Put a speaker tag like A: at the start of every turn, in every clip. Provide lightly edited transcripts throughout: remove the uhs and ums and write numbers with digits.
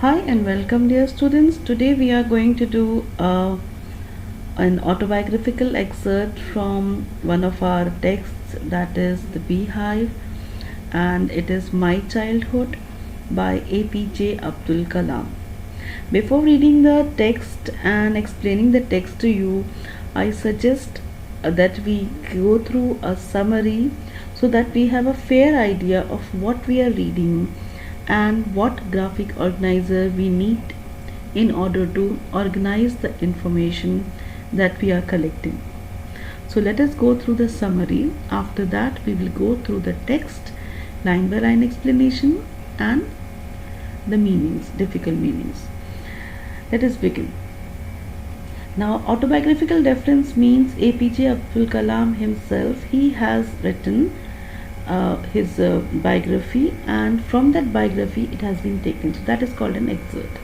A: Hi and welcome, dear students. Today we are going to do an autobiographical excerpt from one of our texts, that is The Beehive, and it is My Childhood by APJ Abdul Kalam. Before reading the text and explaining the text to you, I suggest that we go through a summary so that we have a fair idea of what we are reading and what graphic organizer we need in order to organize the information that we are collecting. So let us go through the summary. After that, we will go through the text, line by line explanation, and the meanings, difficult meanings. Let us begin. Now, autobiographical reference means APJ Abdul Kalam himself. He has written his biography, and from that biography it has been taken. So that is called an excerpt.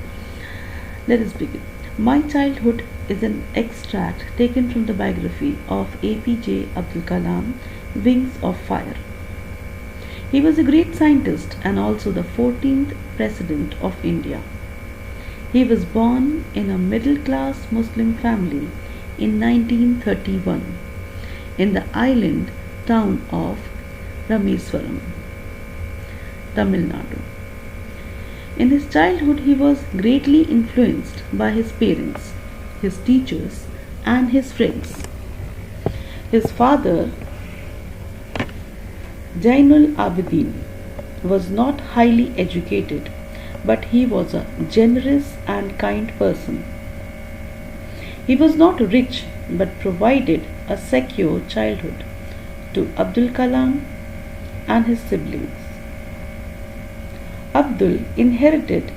A: Let us begin. My Childhood is an extract taken from the biography of APJ Abdul Kalam, Wings of Fire. He was a great scientist and also the 14th President of India. He was born in a middle-class Muslim family in 1931 in the island town of Rameswaram, Tamil Nadu. In his childhood, he was greatly influenced by his parents, his teachers, and his friends. His father, Jainul Abidin, was not highly educated, but he was a generous and kind person. He was not rich, but provided a secure childhood to Abdul Kalam and his siblings. Abdul inherited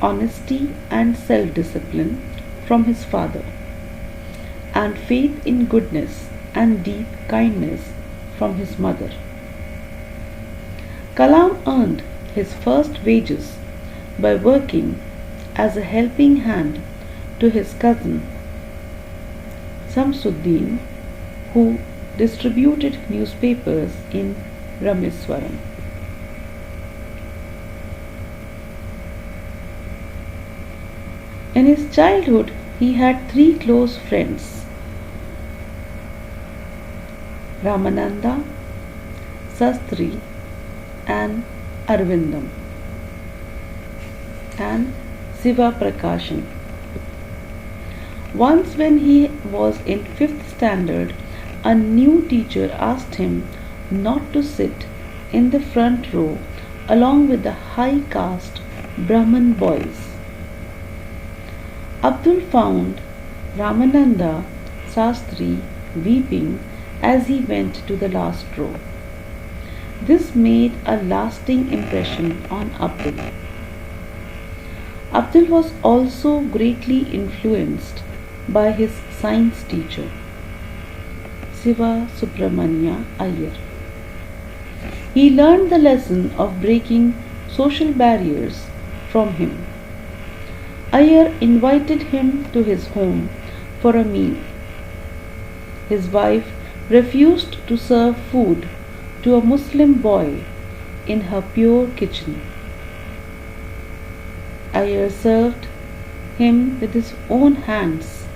A: honesty and self-discipline from his father, and faith in goodness and deep kindness from his mother. Kalam earned his first wages by working as a helping hand to his cousin Samsuddin, who distributed newspapers in Rameswaram. In his childhood, he had three close friends: Ramananda, Sastri, and Arvindam, and Siva Prakashan. Once, when he was in 5th standard, a new teacher asked him not to sit in the front row along with the high caste Brahman boys. Abdul found Ramananda Sastri weeping as he went to the last row. This made a lasting impression on Abdul. Abdul was also greatly influenced by his science teacher, Siva Subramanya Iyer. He learned the lesson of breaking social barriers from him. Iyer invited him to his home for a meal. His wife refused to serve food to a Muslim boy in her pure kitchen. Iyer served him with his own hands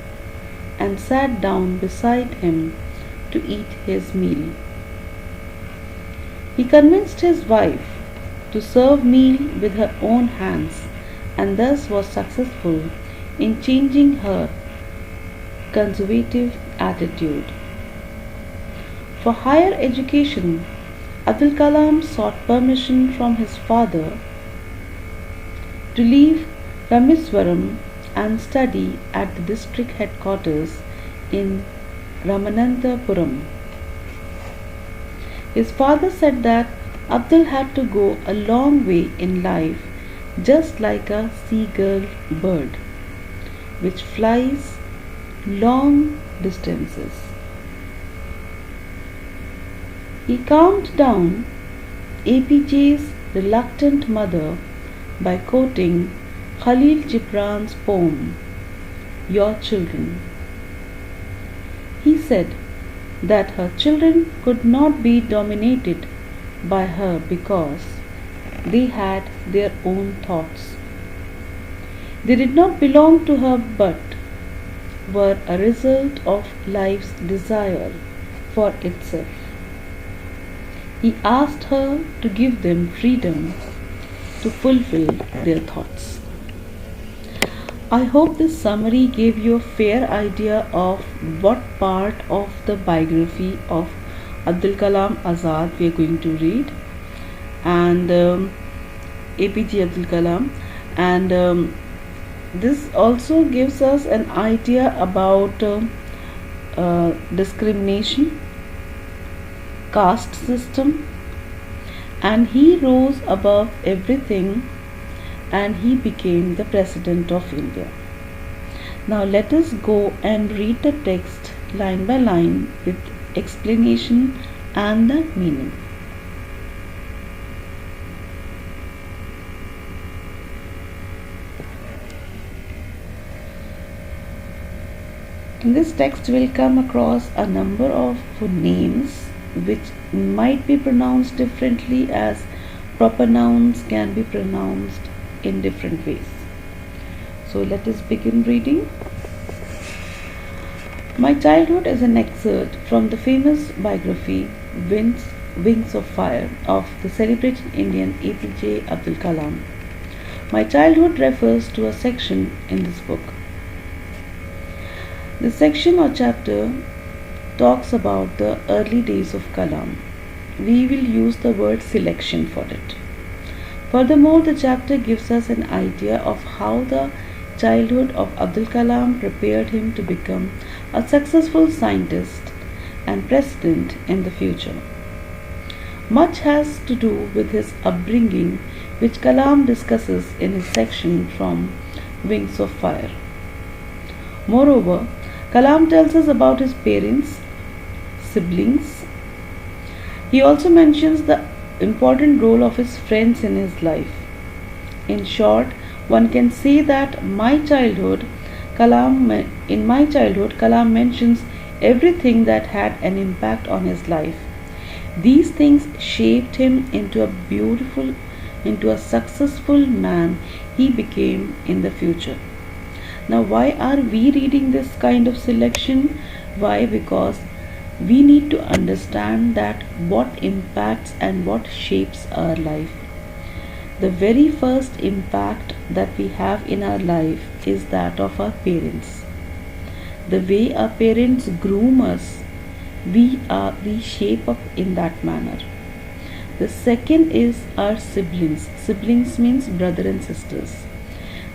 A: and sat down beside him to eat his meal. He convinced his wife to serve meal with her own hands and thus was successful in changing her conservative attitude. For higher education, Abdul Kalam sought permission from his father to leave Rameswaram and study at the district headquarters in Ramananthapuram. His father said that Abdul had to go a long way in life, just like a seagull bird, which flies long distances. He calmed down APJ's reluctant mother by quoting Khalil Gibran's poem, Your Children. He said that her children could not be dominated by her because they had their own thoughts. They did not belong to her but were a result of life's desire for itself. He asked her to give them freedom to fulfill their thoughts. I hope this summary gave you a fair idea of what part of the biography of Abdul Kalam Azad we are going to read, and APJ Abdul Kalam, and this also gives us an idea about discrimination, caste system, and he rose above everything and he became the President of India. Now let us go and read the text line by line with explanation and the meaning. In this text we will come across a number of names which might be pronounced differently, as proper nouns can be pronounced in different ways. So let us begin reading. My Childhood is an excerpt from the famous biography Wings of Fire of the celebrated Indian APJ Abdul Kalam. My childhood refers to a section in this book. The section or chapter talks about the early days of Kalam. We will use the word selection for it. Furthermore, the chapter gives us an idea of how the childhood of Abdul Kalam prepared him to become a successful scientist and president in the future. Much has to do with his upbringing, which Kalam discusses in his section from Wings of Fire. Moreover, Kalam tells us about his parents, siblings. He also mentions the important role of his friends in his life. In short, one can say that in my childhood, Kalam mentions everything that had an impact on his life. These things shaped him into a successful man he became in the future. Now, why are we reading this kind of selection? Why? Because we need to understand that what impacts and what shapes our life. The very first impact that we have in our life is that of our parents. The way our parents groom us, we shape up in that manner. The second is our siblings. Siblings means brother and sisters.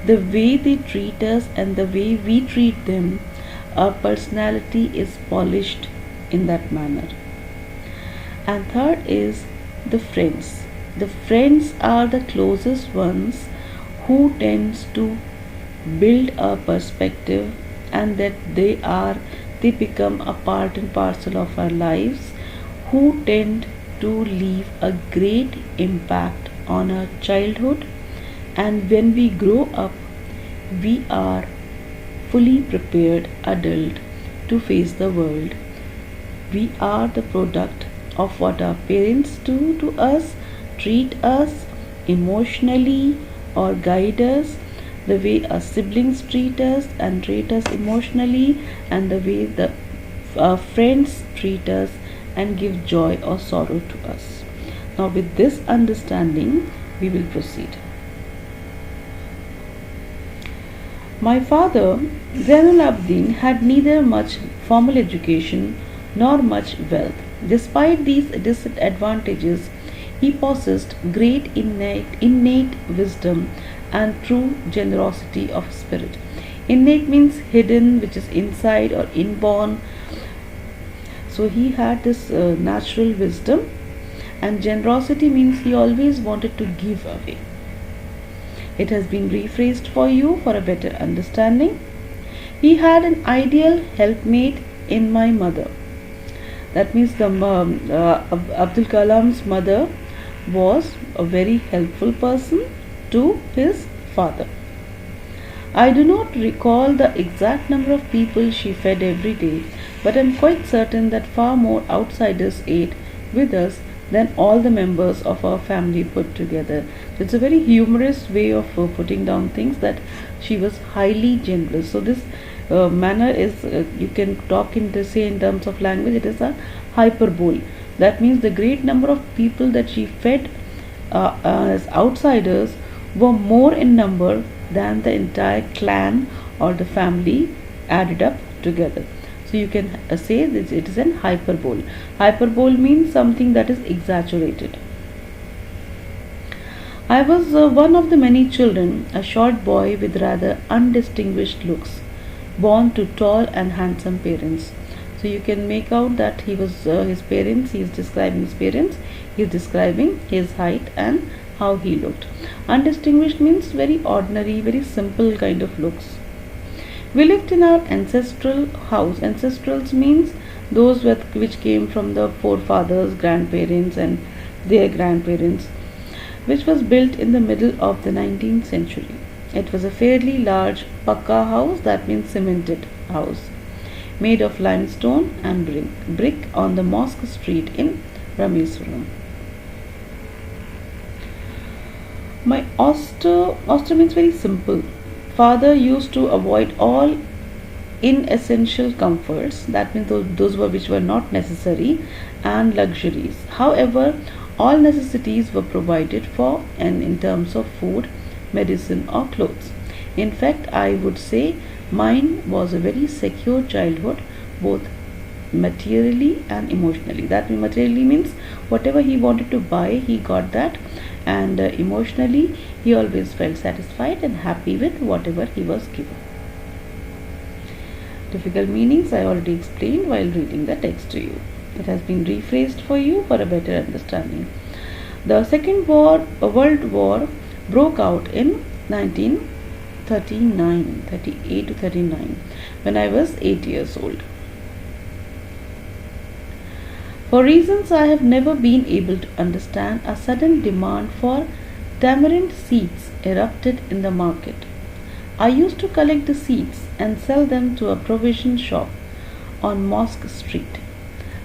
A: The way they treat us and the way we treat them, our personality is polished in that manner. And third is the friends. The friends are the closest ones who tends to build a perspective, and that they become a part and parcel of our lives, who tend to leave a great impact on our childhood, and when we grow up we are fully prepared adult to face the world. We are the product of what our parents do to us, treat us emotionally or guide us, the way our siblings treat us and treat us emotionally, and the way our friends treat us and give joy or sorrow to us. Now, with this understanding, we will proceed. My father, Zainul Abidin, had neither much formal education nor much wealth. Despite these disadvantages, he possessed great innate wisdom and true generosity of spirit. Innate means hidden, which is inside or inborn. So he had this natural wisdom, and generosity means he always wanted to give away. It has been rephrased for you for a better understanding. He had an ideal helpmate in my mother. That means Abdul Kalam's mother was a very helpful person to his father. I do not recall the exact number of people she fed every day, but I am quite certain that far more outsiders ate with us than all the members of our family put together. So it's a very humorous way of putting down things, that she was highly generous. So this manner is, you can talk in, to say, in terms of language, it is a hyperbole. That means the great number of people that she fed as outsiders were more in number than the entire clan or the family added up together. So you can say that it is an hyperbole. Hyperbole means something that is exaggerated. I was one of the many children, a short boy with rather undistinguished looks, born to tall and handsome parents. So you can make out that he was his parents. He is describing his parents. He is describing his height and how he looked. Undistinguished means very ordinary, very simple kind of looks. We lived in our ancestral house. Ancestrals means those which came from the forefathers, grandparents, and their grandparents, which was built in the middle of the 19th century. It was a fairly large pakka house, that means cemented house, made of limestone and brick on the Mosque Street in Rameswaram. My auster means very simple. Father used to avoid all inessential comforts, that means those were which were not necessary, and luxuries. However, all necessities were provided for, and in terms of food, medicine, or clothes. In fact, I would say mine was a very secure childhood, both materially and emotionally. That materially means whatever he wanted to buy, he got that, and emotionally he always felt satisfied and happy with whatever he was given. Difficult meanings I already explained while reading the text to you. It has been rephrased for you for a better understanding. The Second World War broke out in 38 to 39, when I was 8 years old. For reasons I have never been able to understand, a sudden demand for tamarind seeds erupted in the market. I used to collect the seeds and sell them to a provision shop on Mosque Street.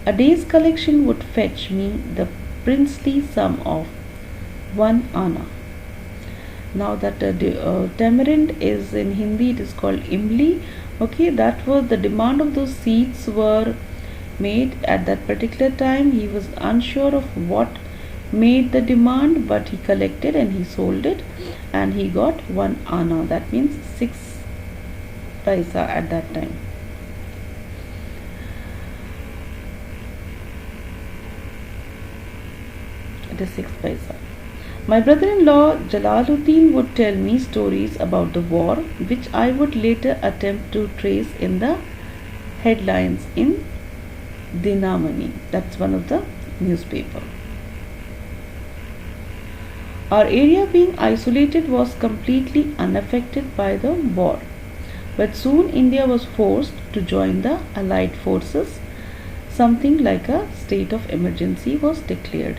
A: A day's collection would fetch me the princely sum of 1 anna. Now that tamarind is in Hindi, it is called imli. Okay, that was the demand of those seeds were made at that particular time. He was unsure of what made the demand, but he collected and he sold it, and he got 1 anna. That means 6 paisa at that time. It is 6 paisa. My brother-in-law Jalaluddin would tell me stories about the war, which I would later attempt to trace in the headlines in Dinamani. That's one of the newspaper. Our area, being isolated, was completely unaffected by the war, but soon India was forced to join the Allied forces. Something like a state of emergency was declared.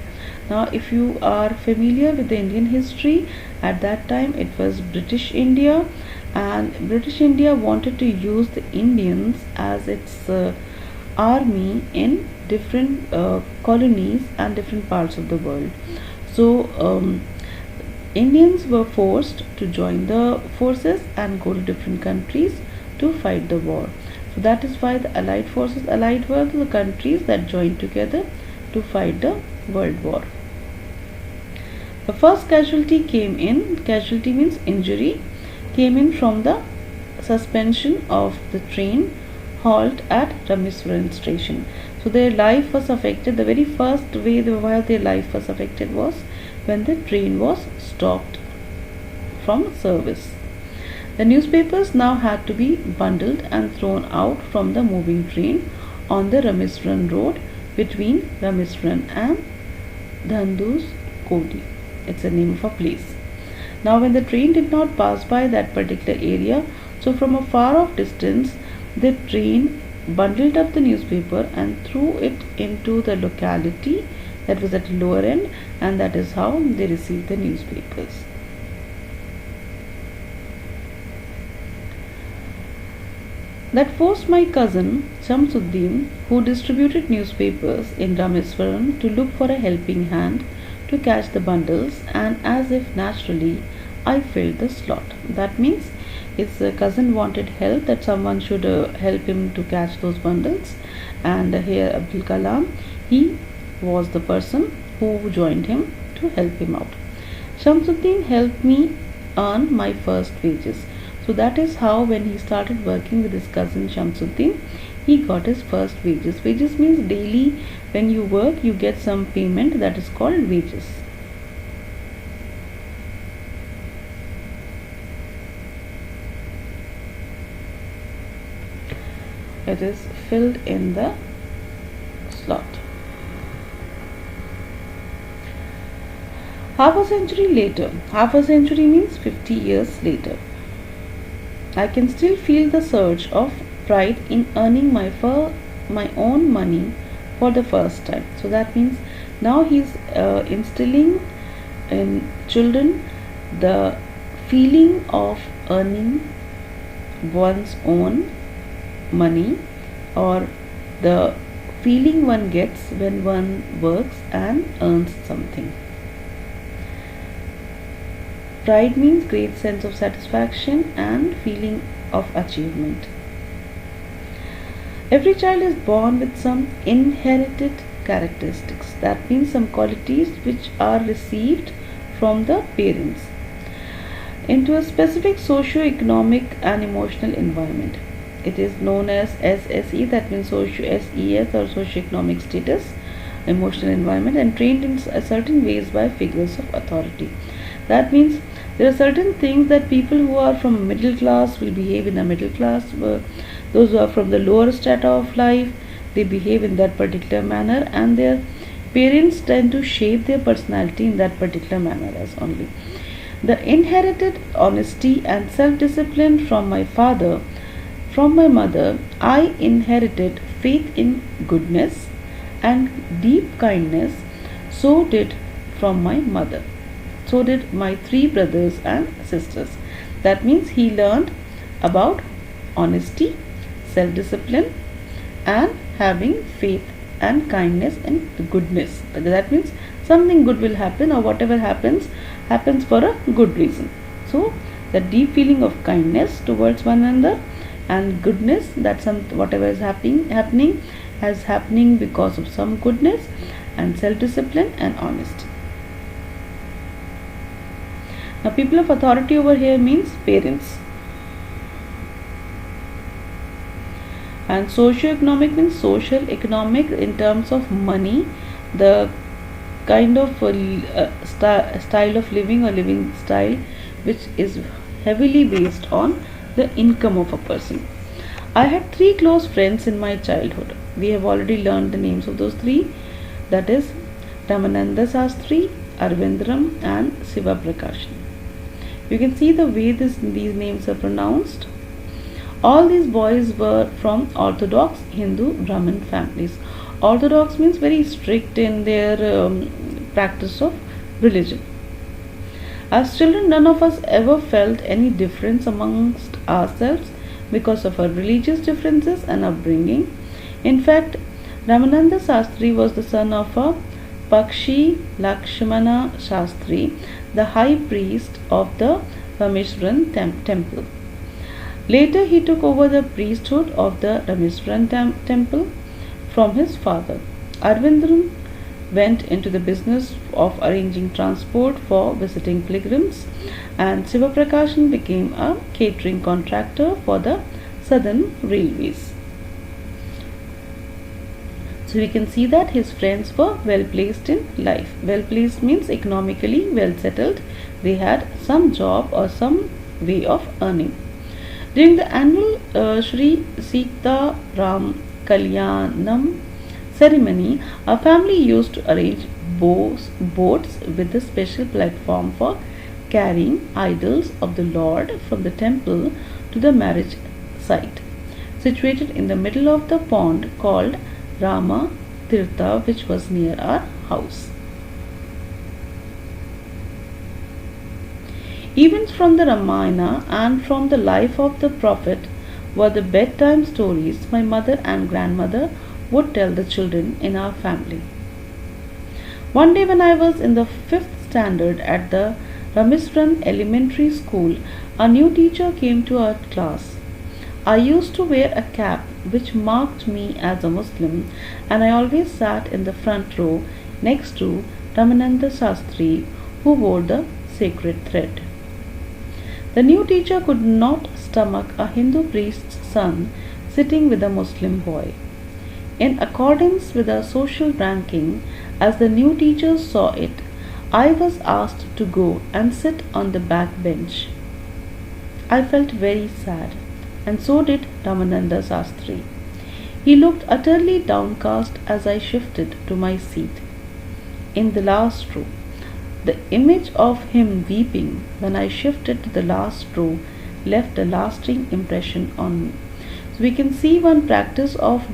A: Now, if you are familiar with the Indian history, at that time it was British India, and British India wanted to use the Indians as its army in different colonies and different parts of the world. So Indians were forced to join the forces and go to different countries to fight the war. So that is why the Allied forces, Allied were the countries that joined together to fight the World War. The first casualty means injury, came in from the suspension of the train halt at Rameswaram station. So their life was affected. The very first way while their life was affected was when the train was stopped from service. The newspapers now had to be bundled and thrown out from the moving train on the Rameswaram road between Rameswaram and Dhandus Kodi. It's the name of a place. Now when the train did not pass by that particular area, so from a far off distance, the train bundled up the newspaper and threw it into the locality that was at the lower end, and that is how they received the newspapers. That forced my cousin Shamsuddin, who distributed newspapers in Rameswaram, to look for a helping hand to catch the bundles, and as if naturally, I filled the slot. That means his cousin wanted help, that someone should help him to catch those bundles, and here Abdul Kalam, he was the person who joined him to help him out. Shamsuddin helped me earn my first wages. So that is how, when he started working with his cousin Shamsuddin, he got his first wages. Wages means daily, when you work, you get some payment, that is called wages. It is filled in the slot. Half a century later, half a century means 50 years later, I can still feel the surge of pride in earning my own money for the first time. So that means now he's instilling in children the feeling of earning one's own money, or the feeling one gets when one works and earns something. Pride means great sense of satisfaction and feeling of achievement. Every child is born with some inherited characteristics. That means some qualities which are received from the parents into a specific socio-economic and emotional environment. It is known as SSE, that means SES, or socio-economic status, emotional environment, and trained in certain ways by figures of authority. That means there are certain things that people who are from middle class will behave in a middle class. Those who are from the lower strata of life, they behave in that particular manner, and their parents tend to shape their personality in that particular manner as only. The inherited honesty and self-discipline from my father, from my mother, I inherited faith in goodness and deep kindness. So did from my mother. So did my three brothers and sisters. That means he learned about honesty, self-discipline, and having faith and kindness and goodness. That means something good will happen, or whatever happens for a good reason. So the deep feeling of kindness towards one another and goodness, that whatever is happening has happening because of some goodness, and self-discipline and honesty. Now, people of authority over here means parents. And socio-economic means social economic in terms of money, the kind of style of living or living style which is heavily based on the income of a person. I had three close friends in my childhood. We have already learned the names of those three. That is Ramananda Sastri, Arvindram, and Siva Prakashan. You can see the way these names are pronounced. All these boys were from Orthodox Hindu Brahmin families. Orthodox means very strict in their practice of religion. As children, none of us ever felt any difference amongst ourselves because of our religious differences and upbringing. In fact, Ramananda Sastri was the son of a Pakshi Lakshmana Shastri, the high priest of the Rameswaram temple. Later, he took over the priesthood of the Rameswaram temple from his father. Arvindram went into the business of arranging transport for visiting pilgrims, and Siva Prakashan became a catering contractor for the Southern Railways. So we can see that his friends were well placed in life. Well placed means economically well settled. They had some job or some way of earning. During the annual Sri Sita Ram Kalyanam ceremony, our family used to arrange boats with a special platform for carrying idols of the Lord from the temple to the marriage site, situated in the middle of the pond called Rama Tirtha, which was near our house. Events from the Ramayana and from the life of the Prophet were the bedtime stories my mother and grandmother would tell the children in our family. One day, when I was in the fifth standard at the Ramisran Elementary School, a new teacher came to our class. I used to wear a cap which marked me as a Muslim, and I always sat in the front row next to Ramananda Shastri, who wore the sacred thread. The new teacher could not stomach a Hindu priest's son sitting with a Muslim boy. In accordance with our social ranking, as the new teacher saw it, I was asked to go and sit on the back bench. I felt very sad, and so did Ramananda Shastri. He looked utterly downcast as I shifted to my seat in the last row. The image of him weeping when I shifted to the last row left a lasting impression on me. So we can see one practice of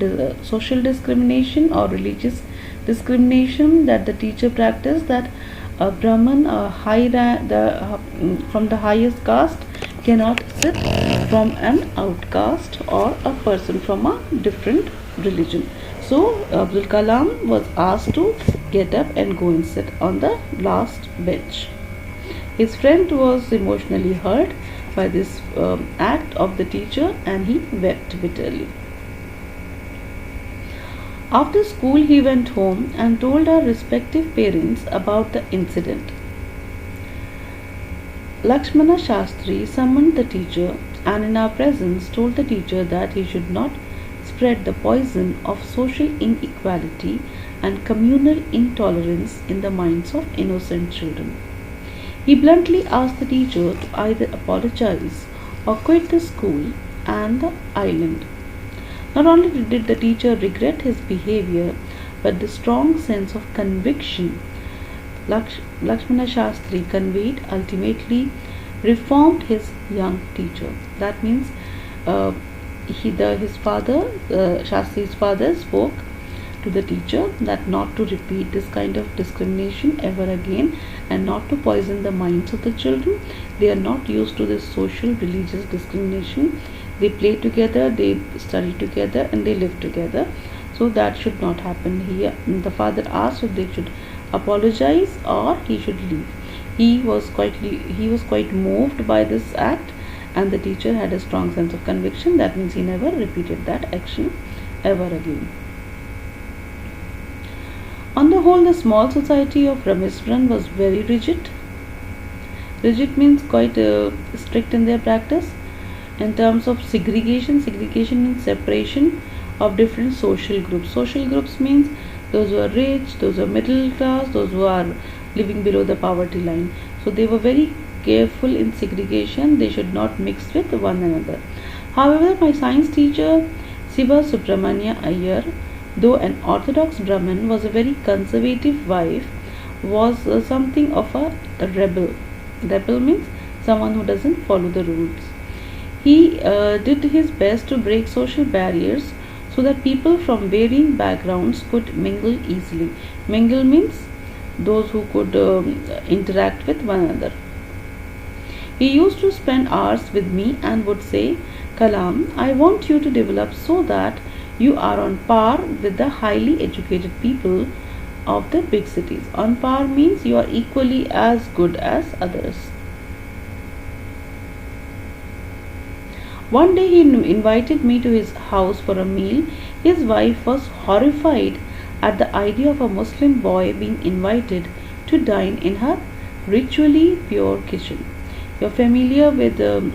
A: social discrimination or religious discrimination that the teacher practiced, that a Brahman, from the highest caste, cannot sit from an outcast or a person from a different religion. So Abdul Kalam was asked to get up and go and sit on the last bench. His friend was emotionally hurt by this act of the teacher, and he wept bitterly. After school, he went home and told our respective parents about the incident. Lakshmana Shastri summoned the teacher and in our presence told the teacher that he should not spread the poison of social inequality and communal intolerance in the minds of innocent children. He bluntly asked the teacher to either apologize or quit the school and the island. Not only did the teacher regret his behavior, but the strong sense of conviction Lakshmana Shastri conveyed ultimately reformed his young teacher. That means Shastri's father spoke to the teacher that not to repeat this kind of discrimination ever again and not to poison the minds of the children. They are not used to this social religious discrimination. They play together, they study together, and they live together. So that should not happen here. The father asked if they should apologize or he should leave. He was quite moved by this act, and the teacher had a strong sense of conviction. That means he never repeated that action ever again. On the whole, the small society of Rameswaram was very rigid. Rigid means quite strict in their practice. In terms of segregation means separation of different social groups. Social groups means those who are rich, those who are middle class, those who are living below the poverty line. So they were very careful in segregation. They should not mix with one another. However, my science teacher Siva Subramanya Iyer, though an orthodox Brahmin, was a very conservative wife, was something of a rebel. Rebel means someone who doesn't follow the rules. He did his best to break social barriers so that people from varying backgrounds could mingle easily. Mingle means those who could interact with one another. He used to spend hours with me and would say, "Kalam, I want you to develop so that you are on par with the highly educated people of the big cities." On par means you are equally as good as others. One day he invited me to his house for a meal. His wife was horrified at the idea of a Muslim boy being invited to dine in her ritually pure kitchen. You're familiar with the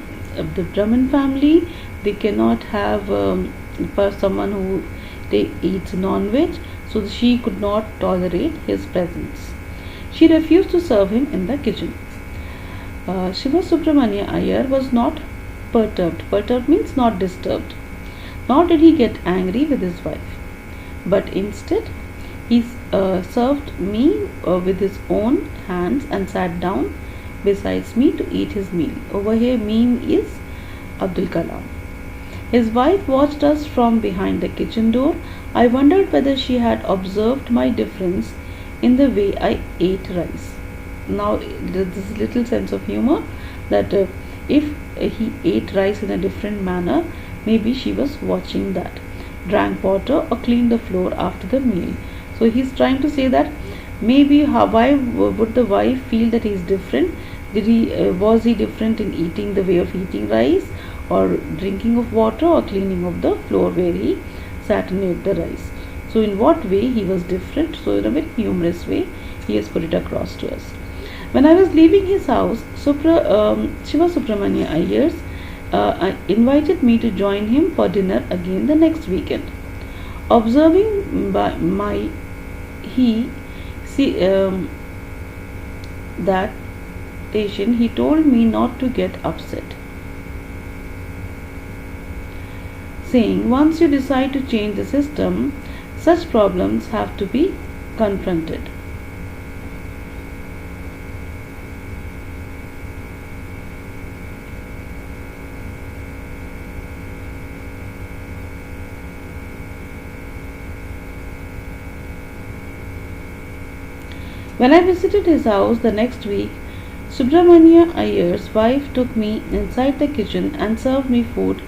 A: Brahmin family. They cannot have someone who eats non-veg, so she could not tolerate his presence. She refused to serve him in the kitchen. Shiva Subramanya Iyer was not perturbed. Perturbed means not disturbed. Nor did he get angry with his wife, but instead he served me with his own hands and sat down besides me to eat his meal. Over here, meme is Abdul Kalam. His wife watched us from behind the kitchen door. I wondered whether she had observed my difference in the way I ate rice. Now, this little sense of humor that if he ate rice in a different manner Maybe she was watching that, drank water, or cleaned the floor after the meal. So he's trying to say that maybe why would the wife feel that he's different? Did he was he different in eating, the way of eating rice, or drinking of water, or cleaning of the floor where he sat and ate the rice? So in what way he was different? So in a very humorous way, he has put it across to us. When I was leaving his house, Shiva Subramania Ayers invited me to join him for dinner again the next weekend. Observing by my he see that patient, he told me not to get upset, saying once you decide to change the system, such problems have to be confronted. When I visited his house the next week, Subramania Iyer's wife took me inside the kitchen and served me food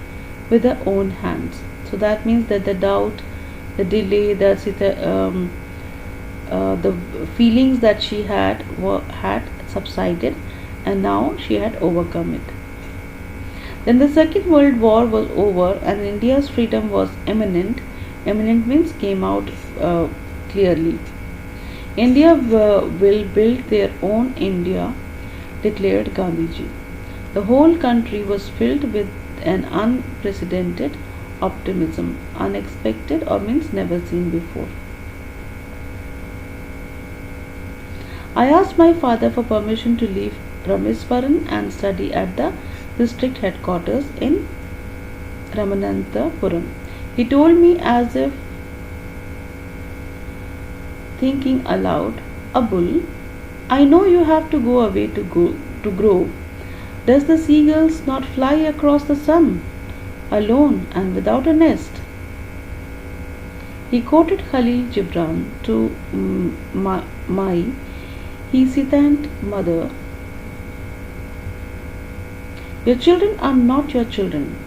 A: with her own hands. So that means that the doubt, the delay, the feelings that she had subsided, and now she had overcome it. Then the Second World War was over and India's freedom was imminent. Imminent means came out clearly. India will build their own India, declared Gandhiji. The whole country was filled with an unprecedented optimism, unexpected or means never seen before. I asked my father for permission to leave Rameswaram and study at the district headquarters in Ramananthapuram. He told me as if thinking aloud, Abul, I know you have to go away to grow. Does the seagulls not fly across the sun, alone and without a nest? He quoted Khalil Gibran to my hesitant mother. Your children are not your children.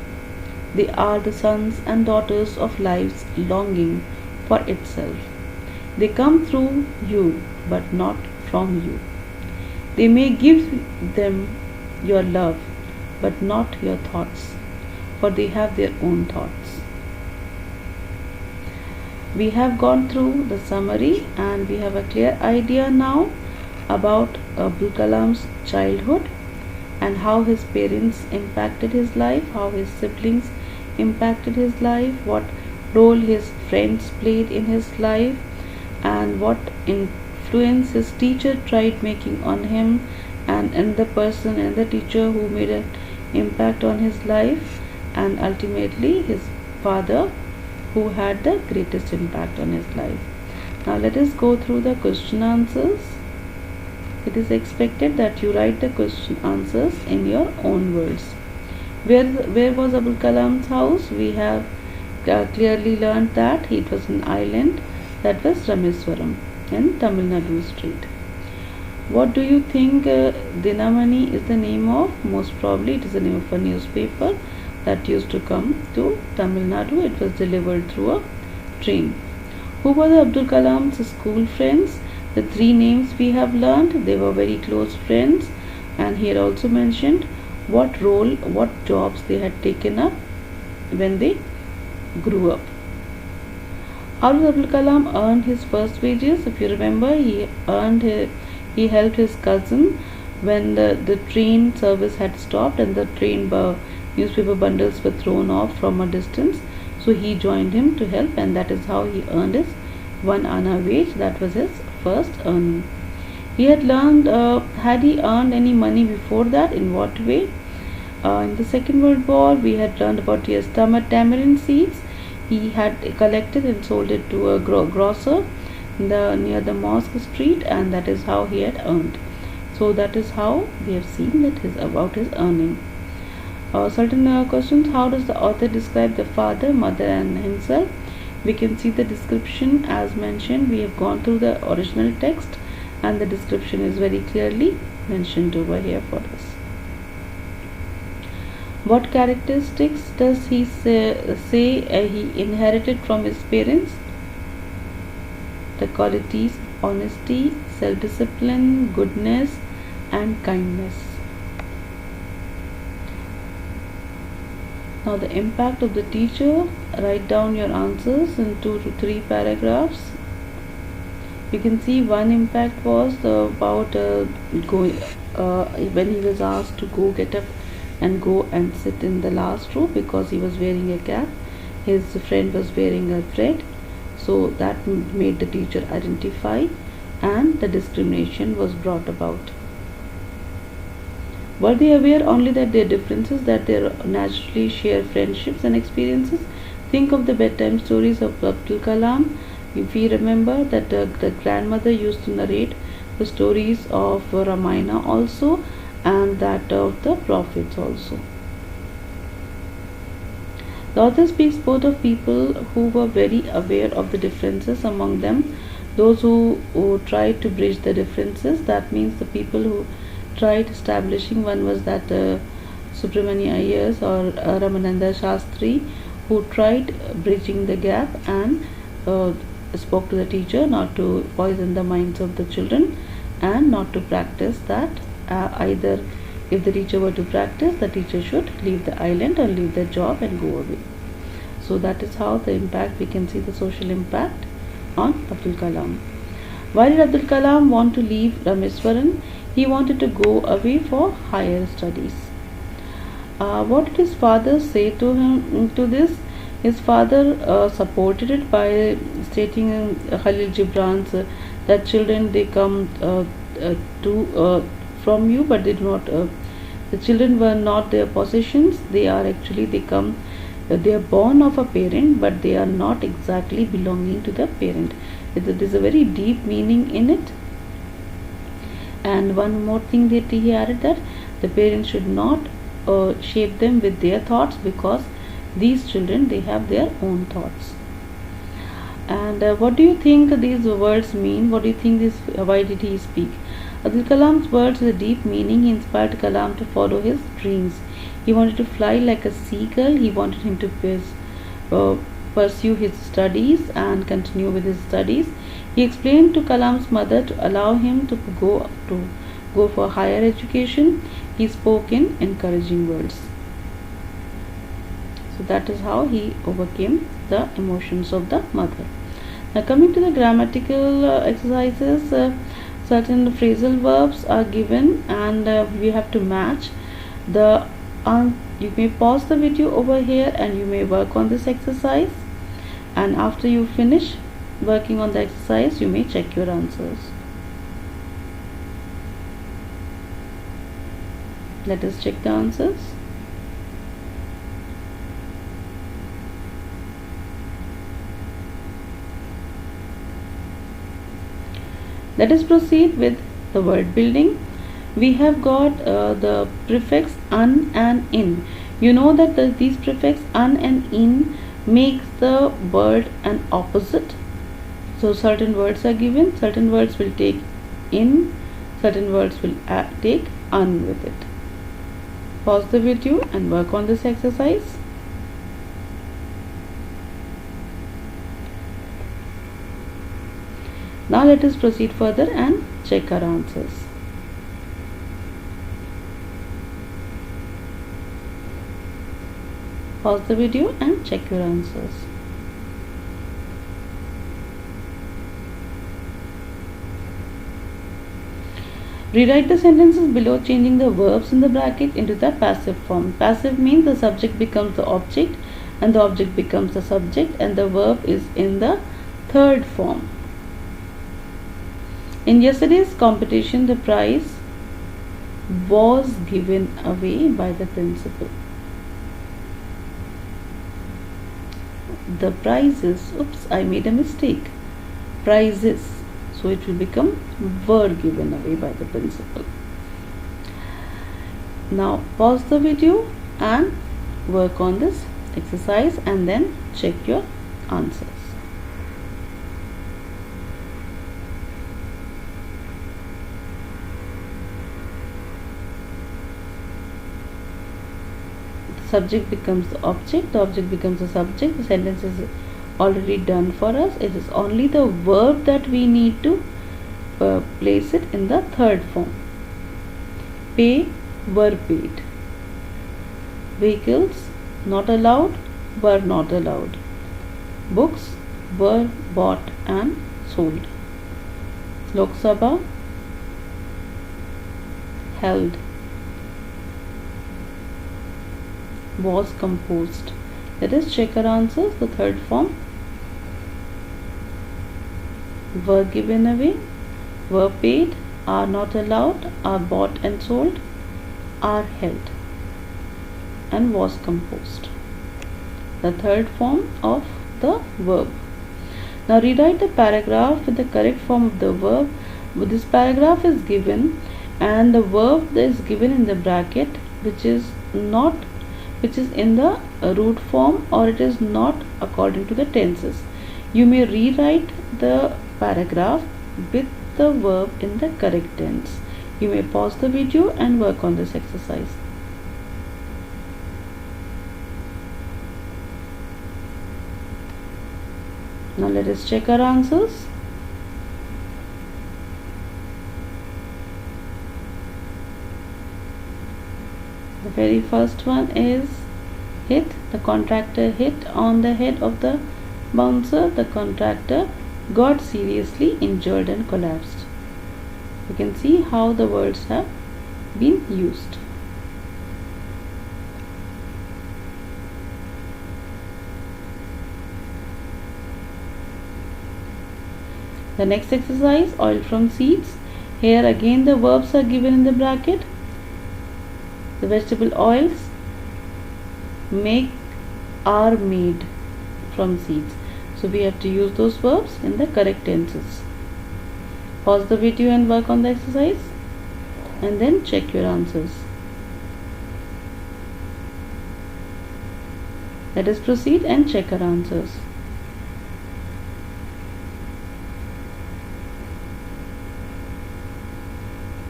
A: They are the sons and daughters of life's longing for itself. They come through you, but not from you. They may give them your love, but not your thoughts, for they have their own thoughts. We have gone through the summary and we have a clear idea now about Abdul Kalam's childhood and how his parents impacted his life, how his siblings impacted his life, what role his friends played in his life, and what influence his teacher tried making on him, and the person and the teacher who made an impact on his life, and ultimately his father who had the greatest impact on his life. Now let us go through the question answers. It is expected that you write the question answers in your own words. Where was Abdul Kalam's house? We have clearly learned that it was an island, that was Rameswaram in Tamil Nadu street. What do you think Dinamani is the name of? Most probably it is the name of a newspaper that used to come to Tamil Nadu. It was delivered through a train. Who were Abdul Kalam's school friends? The three names we have learned, they were very close friends, and here also mentioned what role, what jobs they had taken up when they grew up. How did Abdul Kalam earn his first wages? If you remember, he helped his cousin when the train service had stopped and the train newspaper bundles were thrown off from a distance. So he joined him to help, and that is how he earned his 1 anna wage. That was his first earning. He had he earned any money before that? In what way? In the Second World War, we had learned about his tamarind seeds. He had collected and sold it to a grocer near the mosque street, and that is how he had earned. So that is how we have seen that about his earning. Certain questions. How does the author describe the father, mother and himself? We can see the description as mentioned. We have gone through the original text and the description is very clearly mentioned over here for us. What characteristics does he say he inherited from his parents? The qualities honesty, self discipline, goodness, and kindness. Now, the impact of the teacher, write down your answers in 2 to 3 paragraphs. You can see one impact was about going when he was asked to go get up and go and sit in the last row because he was wearing a cap. His friend was wearing a thread, so that made the teacher identify, and the discrimination was brought about. Were they aware only that their differences, that they naturally share friendships and experiences? Think of the bedtime stories of Abdul Kalam. If we remember that the grandmother used to narrate the stories of Ramayana also, and that of the prophets also. The author speaks both of people who were very aware of the differences among them, those who tried to bridge the differences. That means the people who tried establishing, one was that Subramani Ayers or Ramananda Shastri, who tried bridging the gap and spoke to the teacher not to poison the minds of the children and not to practice that. Either if the teacher were to practice, the teacher should leave the island or leave the job and go away. So that is how the impact, we can see the social impact on Abdul Kalam. Why did Abdul Kalam want to leave Rameswaram? He wanted to go away for higher studies. What did his father say to him to this? His father supported it by stating Khalil Gibran's that children, they come from you, but they do not. The children were not their possessions. They are actually, they are born of a parent, but they are not exactly belonging to the parent. There is a very deep meaning in it. And one more thing that he added, that the parents should not shape them with their thoughts, because these children, they have their own thoughts. And what do you think these words mean? What do you think this? Why did he speak? Abdul Kalam's words with a deep meaning. He inspired Kalam to follow his dreams. He wanted to fly like a seagull. He wanted him to pursue his studies and continue with his studies. He explained to Kalam's mother to allow him to go for higher education. He spoke in encouraging words. So that is how he overcame the emotions of the mother. Now, coming to the grammatical exercises, certain phrasal verbs are given, and we have to match the. You may pause the video over here and you may work on this exercise, and after you finish working on the exercise, you may check your answers. Let us check the answers. Let us proceed with the word building. We have got the prefix un and in. You know that these prefix un and in makes the word an opposite. So certain words are given, certain words will take in, certain words will take un with it. Pause the video and work on this exercise. Now let us proceed further and check our answers. Pause the video and check your answers. Rewrite the sentences below, changing the verbs in the bracket into the passive form. Passive means the subject becomes the object and the object becomes the subject, and the verb is in the third form. In yesterday's competition, the prize was given away by the principal. The prizes, oops, I made a mistake. Prizes, so it will become were given away by the principal. Now pause the video and work on this exercise and then check your answers. subject becomes the object becomes the subject. The sentence is already done for us. It is only the verb that we need to place it in the third form. Pay, were paid. Vehicles, not allowed, were not allowed. Books were bought and sold. Lok Sabha, held. Was composed. Let us check our answers. The third form: were given away, were paid, are not allowed, are bought and sold, are held, and was composed. The third form of the verb. Now rewrite the paragraph with the correct form of the verb. This paragraph is given and the verb is given in the bracket, which is in the root form, or it is not according to the tenses. You may rewrite the paragraph with the verb in the correct tense. You may pause the video and work on this exercise. Now let us check our answers. The very first one is hit. The contractor hit on the head of the bouncer. The contractor got seriously injured and collapsed. You can see how the words have been used. The next exercise, oil from seeds. Here again the verbs are given in the bracket. The vegetable oils make, are made from seeds. So we have to use those verbs in the correct tenses. Pause the video and work on the exercise and then check your answers. Let us proceed and check our answers.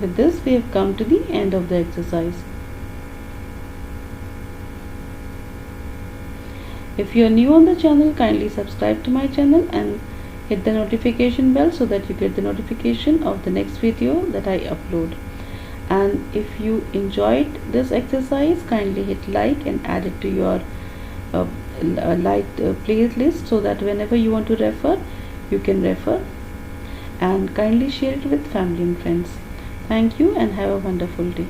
A: With this, we have come to the end of the exercise. If you are new on the channel, kindly subscribe to my channel and hit the notification bell so that you get the notification of the next video that I upload. And if you enjoyed this exercise, kindly hit like and add it to your playlist so that whenever you want to refer, you can refer. And kindly share it with family and friends. Thank you and have a wonderful day.